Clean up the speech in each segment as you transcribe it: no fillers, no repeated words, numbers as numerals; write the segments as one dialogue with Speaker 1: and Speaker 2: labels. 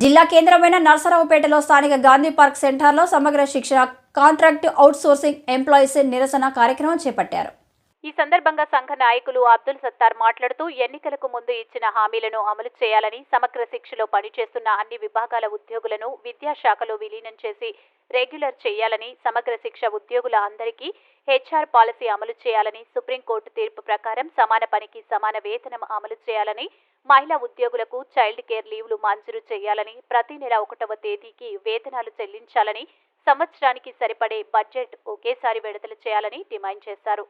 Speaker 1: జిల్లా కేంద్రమైన నర్సరావుపేటలో స్థానిక గాంధీ పార్క్ సెంటర్లో సమగ్ర శిక్షణ కాంట్రాక్ట్ అవుట్సోర్సింగ్ ఎంప్లాయీస్ నిరసన కార్యక్రమం చేపట్టారు.
Speaker 2: ఈ సందర్భంగా సంఘ నాయకులు అబ్దుల్ సత్తార్ మాట్లాడుతూ ఎన్నికలకు ముందు ఇచ్చిన హామీలను అమలు చేయాలని, సమగ్ర శిక్షలో పనిచేస్తున్న అన్ని విభాగాల ఉద్యోగులను విద్యాశాఖలో విలీనం చేసి రెగ్యులర్ చేయాలని, సమగ్ర శిక్ష ఉద్యోగుల అందరికీ హెచ్ఆర్ పాలసీ అమలు చేయాలని, సుప్రీంకోర్టు తీర్పు ప్రకారం సమాన పనికి సమాన వేతనం అమలు చేయాలని, మహిళా ఉద్యోగులకు చైల్డ్ కేర్ లీవ్లు మంజూరు చేయాలని, ప్రతి నెల 1వ తేదీకి వేతనాలు చెల్లించాలని, సంవత్సరానికి సరిపడే బడ్జెట్ ఒకేసారి విడుదల చేయాలని డిమాండ్ చేశారు.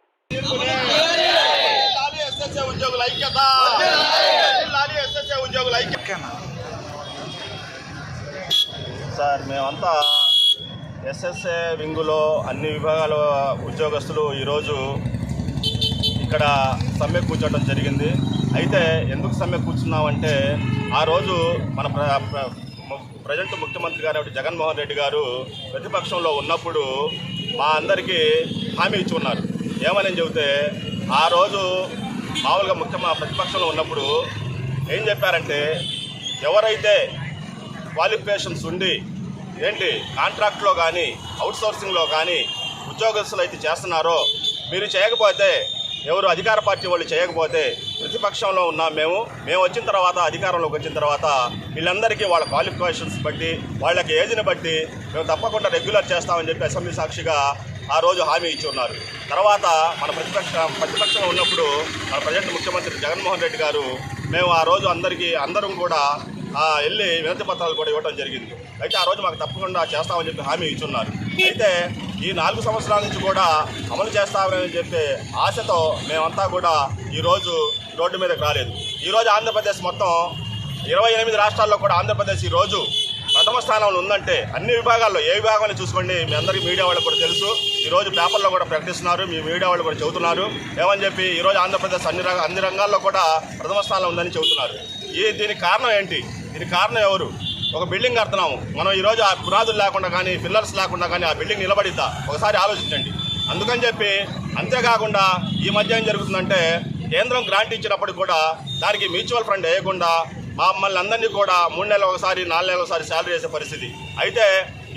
Speaker 3: సార్, మేమంతా ఎస్ఎస్ఏ వింగులో అన్ని విభాగాల ఉద్యోగస్తులు ఈరోజు ఇక్కడ సమ్మె కూర్చోవడం జరిగింది. అయితే ఎందుకు సమ్మె కూర్చున్నామంటే, ఆ రోజు మన ప్రజెంట్ ముఖ్యమంత్రి గారు జగన్మోహన్ రెడ్డి గారు ప్రతిపక్షంలో ఉన్నప్పుడు మా అందరికీ హామీ ఇచ్చి ఉన్నారు. ఏమని చెబితే, ఆ రోజు మామూలుగా ప్రతిపక్షంలో ఉన్నప్పుడు ఏం చెప్పారంటే, ఎవరైతే క్వాలిఫికేషన్స్ ఉండి కాంట్రాక్ట్లో కానీ అవుట్సోర్సింగ్లో కానీ ఉద్యోగస్తులు అయితే చేస్తున్నారో, మీరు చేయకపోతే, ఎవరు అధికార పార్టీ వాళ్ళు చేయకపోతే, ప్రతిపక్షంలో ఉన్నాం మేము వచ్చిన తర్వాత అధికారంలోకి వచ్చిన తర్వాత వీళ్ళందరికీ వాళ్ళ క్వాలిఫికేషన్స్ బట్టి, వాళ్ళకి ఏజ్ని బట్టి మేము తప్పకుండా రెగ్యులర్ చేస్తామని చెప్పి అసెంబ్లీ సాక్షిగా ఆ రోజు హామీ ఇచ్చి ఉన్నారు. తర్వాత మన ప్రతిపక్షంలో ఉన్నప్పుడు మన ప్రజెంట్ ముఖ్యమంత్రి జగన్మోహన్ రెడ్డి గారు మేము ఆ రోజు అందరం కూడా వెళ్ళి వినతి పత్రాలు కూడా ఇవ్వడం జరిగింది. అయితే ఆ రోజు మాకు తప్పకుండా చేస్తామని చెప్పి హామీ ఇచ్చున్నారు. అయితే ఈ 4 సంవత్సరాల నుంచి కూడా అమలు చేస్తామని చెప్పి ఆశతో మేమంతా కూడా ఈరోజు రోడ్డు మీదకి రాలేదు. ఈరోజు ఆంధ్రప్రదేశ్ మొత్తం 28 రాష్ట్రాల్లో కూడా ఆంధ్రప్రదేశ్ ఈరోజు ప్రథమ స్థానంలో ఉందంటే, అన్ని విభాగాల్లో ఏ విభాగాన్ని చూసుకోండి, మీ అందరికీ మీడియా వాళ్ళకి కూడా తెలుసు. ఈరోజు పేపర్లో కూడా ప్రకటిస్తున్నారు, మీ మీడియా వాళ్ళు కూడా చెబుతున్నారు. ఏమని చెప్పి ఈరోజు ఆంధ్రప్రదేశ్ అన్ని రంగాల్లో కూడా ప్రథమ స్థానంలో ఉందని చెబుతున్నారు. దీనికి కారణం ఏంటి? దీనికి కారణం ఎవరు? ఒక బిల్డింగ్ కడుతున్నాము మనం, ఈరోజు ఆ పునాదులు లేకుండా కానీ పిల్లర్స్ లేకుండా కానీ ఆ బిల్డింగ్ నిలబడిద్దా? ఒకసారి ఆలోచించండి. అందుకని చెప్పి, అంతేకాకుండా ఈ మధ్య ఏం జరుగుతుందంటే, కేంద్రం గ్రాంట్ ఇచ్చినప్పుడు కూడా దానికి మ్యూచువల్ ఫండ్ వేయకుండా మమ్మల్ని అందరినీ కూడా 3 నెలలు ఒకసారి 4 నెలలు ఒకసారి శాలరీ వేసే పరిస్థితి. అయితే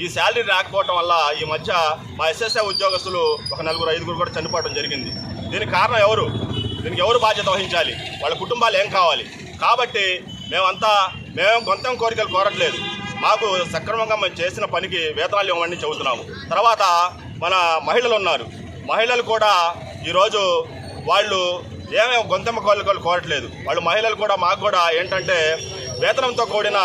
Speaker 3: ఈ శాలరీ రాకపోవటం వల్ల ఈ మధ్య మా ఎస్ఎస్ఏ ఉద్యోగస్తులు ఒక 4-5 కూడా చనిపోవడం జరిగింది. దీనికి కారణం ఎవరు? దీనికి ఎవరు బాధ్యత వహించాలి? వాళ్ళ కుటుంబాలు ఏం కావాలి? కాబట్టి మేము కొంత కోరికలు కోరట్లేదు. మాకు సక్రమంగా మేము చేసిన పనికి వేతనాలు ఇవ్వమని చెబుతున్నాము. తర్వాత మన మహిళలు ఉన్నారు. మహిళలు కూడా ఈరోజు వాళ్ళు ఏమేమి గొంతెమ్మ కోరికలు కోరట్లేదు. వాళ్ళు మహిళలు కూడా మాకు కూడా ఏంటంటే, వేతనంతో కూడిన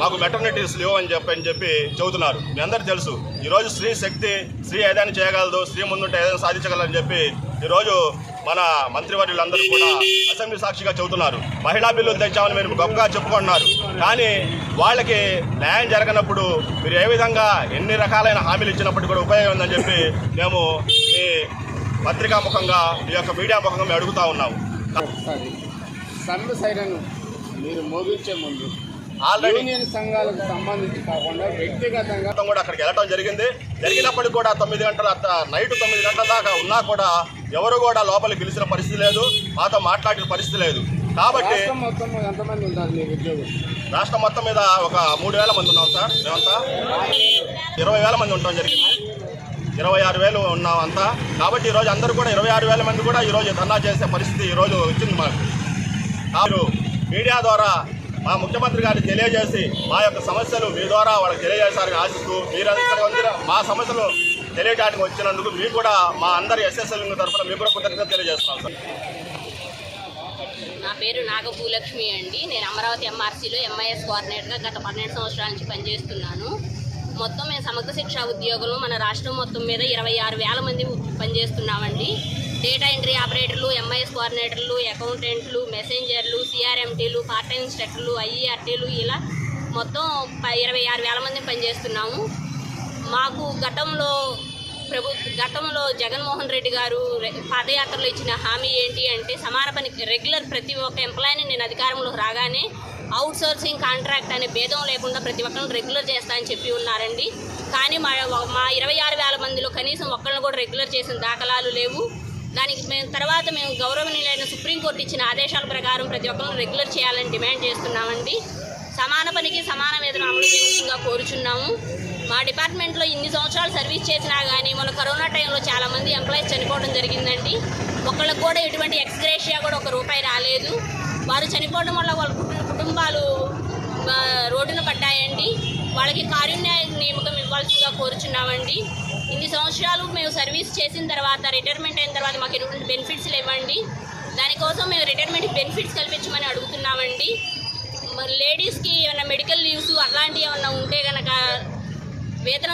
Speaker 3: మాకు మెటర్నిటీస్ లీవ్ అని చెప్పి చెబుతున్నారు. మీ అందరికీ తెలుసు, ఈరోజు స్త్రీ శక్తి, స్త్రీ ఏదైనా చేయగలదు, స్త్రీ ముందుంటే ఏదైనా సాధించగలదని చెప్పి ఈరోజు మన మంత్రివర్యులందరూ కూడా అసెంబ్లీ సాక్షిగా చెబుతున్నారు. మహిళా బిల్లులు తెచ్చామని మీరు గొప్పగా చెప్పుకుంటున్నారు. కానీ వాళ్ళకి న్యాయం జరగనప్పుడు మీరు ఏ విధంగా ఎన్ని రకాలైన హామీలు ఇచ్చినప్పటికీ కూడా ఉపయోగం ఉందని చెప్పి మేము ఈ పత్రికా ముఖంగా, ఈ యొక్క మీడియా ముఖంగా మేము అడుగుతూ ఉన్నాము.
Speaker 4: సమ్మె సైరన్ మీరు మోగించే ముందు
Speaker 3: ఆల్రెడీ
Speaker 4: యూనియన్ సంఘాలకు సంబంధించి కాకుండా వ్యక్తిగతంగా
Speaker 3: కూడా అక్కడికి వెళ్ళడం జరిగినప్పటికీ కూడా 9 గంటల నైట్ 9 గంటల దాకా ఉన్నా కూడా ఎవరు కూడా లోపలికి పిలిచిన పరిస్థితి లేదు, మాతో మాట్లాడిన పరిస్థితి లేదు. కాబట్టి
Speaker 4: మొత్తం ఎంతమంది ఉంటారు మీ ఉద్యోగులు?
Speaker 3: రాష్ట్రం మొత్తం మీద ఒక 3,000 మంది ఉన్నాం సార్. మేమంతా 20,000 మంది ఉండటం జరిగింది. 26,000 ఉన్నాం అంతా. కాబట్టి ఈరోజు అందరూ కూడా 26,000 మంది కూడా ఈరోజు ధర్నా చేసే పరిస్థితి ఈరోజు వచ్చింది మాకు. మీరు మీడియా ద్వారా మా ముఖ్యమంత్రి గారిని తెలియజేసి మా యొక్క సమస్యలు మీ ద్వారా వాళ్ళకి తెలియజేస్తారని ఆశిస్తూ, మీరు ఇక్కడ మా సమస్యలు తెలియడానికి వచ్చినందుకు మీకు కూడా మా అందరి ఎస్ఎస్ఎల్ తరఫున మీకు కూడా కృతజ్ఞత తెలియజేస్తున్నాం సార్.
Speaker 5: నా పేరు నాగభూలక్ష్మి అండి. నేను అమరావతి ఎంఆర్సీలో ఎంఐఎస్ కోఆర్డినేటర్గా గత 12 సంవత్సరాల నుంచి పనిచేస్తున్నాను. మొత్తం మేము సమగ్ర శిక్షా ఉద్యోగులు మన రాష్ట్రం మొత్తం మీద 26,000 మంది పనిచేస్తున్నామండి. డేటా ఎంట్రీ ఆపరేటర్లు, ఎంఐఎస్ కోఆర్డినేటర్లు, అకౌంటెంట్లు, మెసెంజర్లు, సిఆర్ఎంటీలు, పార్ట్ టైం ఇన్స్ట్రక్టర్లు, ఐఈఆర్టీలు, ఇలా మొత్తం 26,000 మంది పనిచేస్తున్నాము. మాకు గతంలో జగన్మోహన్ రెడ్డి గారు పాదయాత్రలో ఇచ్చిన హామీ ఏంటి అంటే, సమాన పని రెగ్యులర్ ప్రతి ఒక్క ఎంప్లాయీని నేను అధికారంలో రాగానే అవుట్ సోర్సింగ్ కాంట్రాక్ట్ అనే భేదం లేకుండా ప్రతి ఒక్కరిని రెగ్యులర్ చేస్తా అని చెప్పి ఉన్నారండి. కానీ మా 26,000 మందిలో కనీసం ఒక్కరిని కూడా రెగ్యులర్ చేసిన దాఖలాలు లేవు. దానికి మేము గౌరవనీయులైన సుప్రీంకోర్టు ఇచ్చిన ఆదేశాల ప్రకారం ప్రతి ఒక్కరిని రెగ్యులర్ చేయాలని డిమాండ్ చేస్తున్నామండి. సమాన పనికి సమాన వేతనం అమలు చేయవలసిందిగా కోరుచున్నాము. మా డిపార్ట్మెంట్లో ఇన్ని సంవత్సరాలు సర్వీస్ చేసినా కానీ మన కరోనా టైంలో చాలామంది ఎంప్లాయీస్ చనిపోవడం జరిగిందండి. ఒకళ్ళకి కూడా ఎటువంటి ఎక్స్గ్రేషియా కూడా ₹1 రాలేదు. వారు చనిపోవడం వల్ల వాళ్ళ కుటుంబాలు రోడ్డున పడ్డాయండి. వాళ్ళకి కారుణ్య నియామకం ఇవ్వాల్సిందిగా కోరుచున్నామండి. ఇన్ని సంవత్సరాలు మేము సర్వీస్ చేసిన తర్వాత రిటైర్మెంట్ అయిన తర్వాత మాకు ఎటువంటి బెనిఫిట్స్లు ఇవ్వండి. దానికోసం మేము రిటైర్మెంట్ బెనిఫిట్స్ కల్పించమని అడుగుతున్నామండి. లేడీస్కి ఏమైనా మెడికల్ లీవ్స్ అట్లాంటివి ఏమైనా ఉంటే కనుక వేతనం